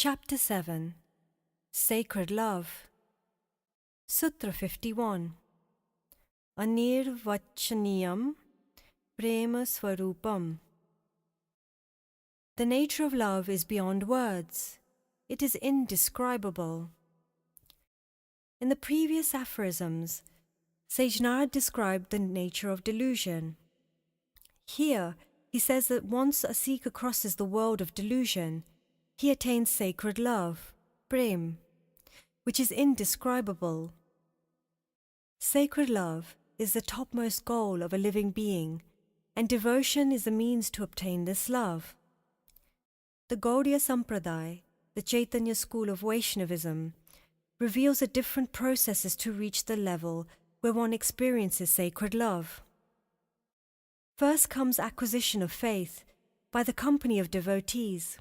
Chapter 7 Sacred Love. Sutra 51. Anirvachaniyam prema swarupam. The nature of love is beyond words. It is indescribable. In the previous aphorisms, Sage Narad described the nature of delusion. Here, he says that once a seeker crosses the world of delusion, he attains sacred love, prem, which is indescribable. Sacred love is the topmost goal of a living being, and devotion is the means to obtain this love. The Gaudiya Sampradaya, the Chaitanya school of Vaishnavism, reveals the different processes to reach the level where one experiences sacred love. First comes acquisition of faith by the company of devotees.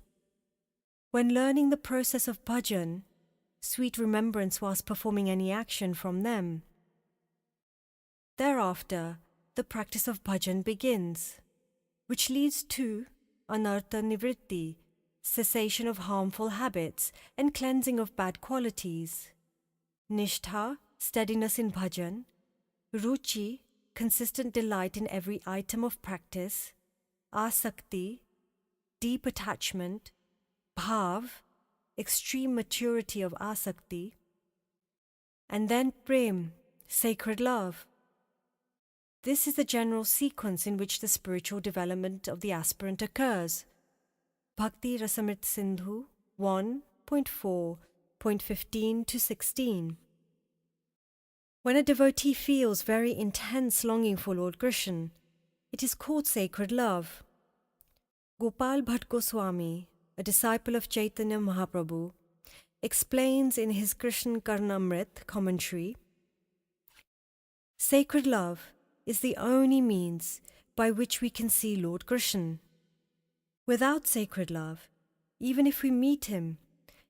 When learning the process of bhajan, sweet remembrance whilst performing any action from them. Thereafter, the practice of bhajan begins, which leads to anartha nivritti, cessation of harmful habits and cleansing of bad qualities, nishtha, steadiness in bhajan, ruchi, consistent delight in every item of practice, asakti, deep attachment, bhav, extreme maturity of asakti, and then prem, sacred love. This is the general sequence in which the spiritual development of the aspirant occurs. Bhakti Rasamrit Sindhu 1.4.15 to 16. When a devotee feels very intense longing for Lord Krishna, it is called sacred love. Gopal Bhatt Goswami, a disciple of Chaitanya Mahaprabhu, explains in his Krishna Karnamrit commentary, sacred love is the only means by which we can see Lord Krishna. Without sacred love, even if we meet him,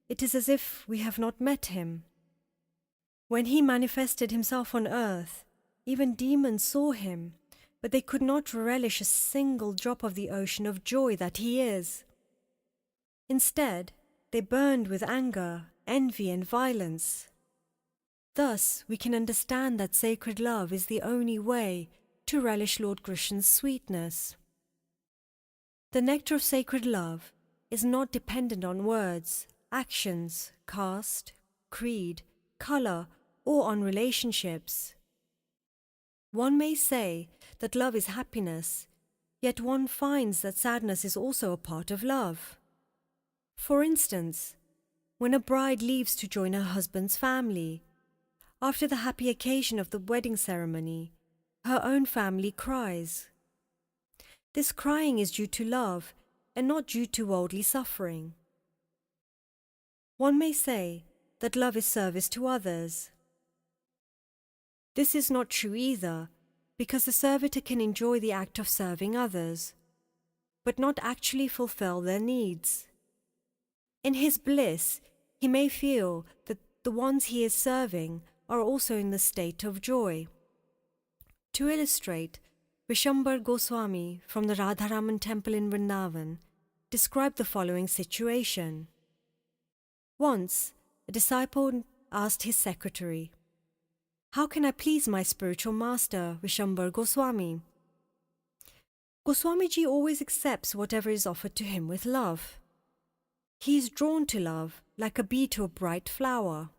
it is as if we have not met him. When he manifested himself on earth, even demons saw him, but they could not relish a single drop of the ocean of joy that he is. Instead, they burned with anger, envy, and violence. Thus, we can understand that sacred love is the only way to relish Lord Krishna's sweetness. The nectar of sacred love is not dependent on words, actions, caste, creed, colour, or on relationships. One may say that love is happiness, yet one finds that sadness is also a part of love. For instance, when a bride leaves to join her husband's family, after the happy occasion of the wedding ceremony, her own family cries. This crying is due to love and not due to worldly suffering. One may say that love is service to others. This is not true either, because the servitor can enjoy the act of serving others, but not actually fulfill their needs. In his bliss, he may feel that the ones he is serving are also in the state of joy. To illustrate, Vaisnavacharya Goswami from the Radharaman temple in Vrindavan described the following situation. Once, a disciple asked his secretary, "How can I please my spiritual master, Vaisnavacharya Goswami?" Goswamiji always accepts whatever is offered to him with love. He is drawn to love like a bee to a bright flower.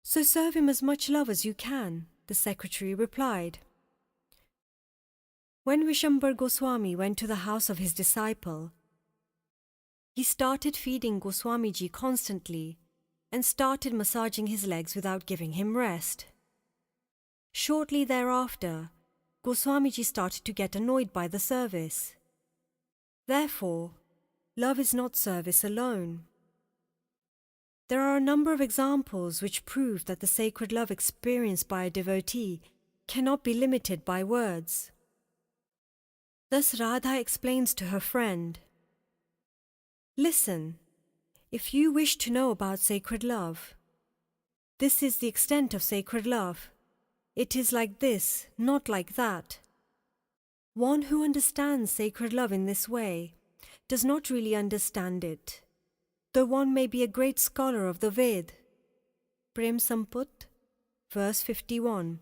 "So serve him as much love as you can," the secretary replied. When Vaisnavacharya Goswami went to the house of his disciple, he started feeding Goswamiji constantly and started massaging his legs without giving him rest. Shortly thereafter, Goswamiji started to get annoyed by the service. Therefore, love is not service alone. There are a number of examples which prove that the sacred love experienced by a devotee cannot be limited by words. Thus Radha explains to her friend, "Listen, if you wish to know about sacred love, this is the extent of sacred love. It is like this, not like that. One who understands sacred love in this way does not really understand it. though one may be a great scholar of the Ved. Prem Samput, verse 51.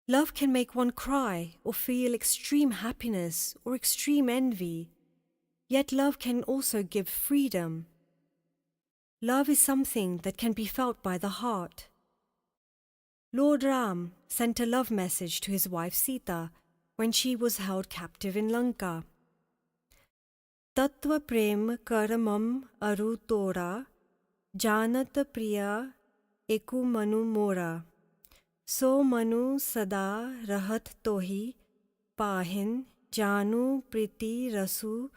Love can make one cry or feel extreme happiness or extreme envy, yet love can also give freedom. Love is something that can be felt by the heart. Lord Ram sent a love message to his wife Sita when she was held captive in Lanka. Tattva prem karamam aru tora, janat priya eku manu mora. So manu sada rahat tohi, pahin janu priti rasu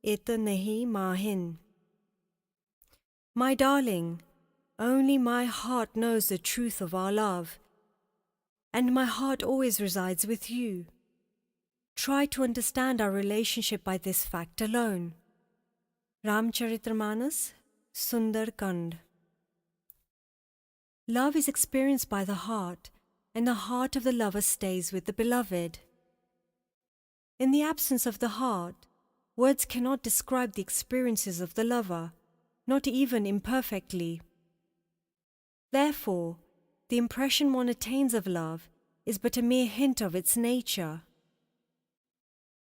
et nahi mahin. My darling, only my heart knows the truth of our love, and my heart always resides with you. Try to understand our relationship by this fact alone. Ramcharitramanas, Sundar Kand. Love is experienced by the heart, and the heart of the lover stays with the beloved. In the absence of the heart, words cannot describe the experiences of the lover, not even imperfectly. Therefore, the impression one attains of love is but a mere hint of its nature.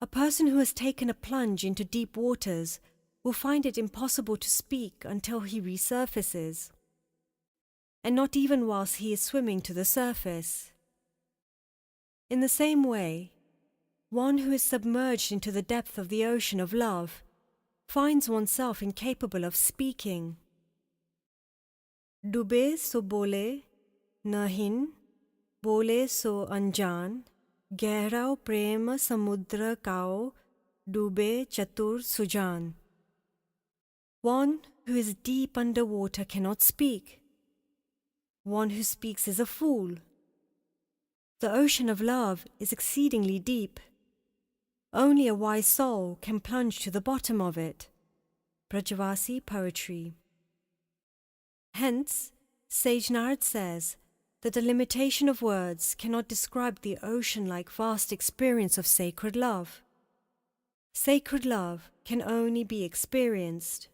A person who has taken a plunge into deep waters will find it impossible to speak until he resurfaces, and not even whilst he is swimming to the surface. In the same way, one who is submerged into the depth of the ocean of love finds oneself incapable of speaking. Dube so bole, nahin, bole so anjan, gahrao prem samudra kao, dube chatur sujan. One who is deep under water cannot speak. One who speaks is a fool. The ocean of love is exceedingly deep. Only a wise soul can plunge to the bottom of it. Brajavasi poetry. Hence, Sage Narad says that the limitation of words cannot describe the ocean-like vast experience of sacred love. Sacred love can only be experienced.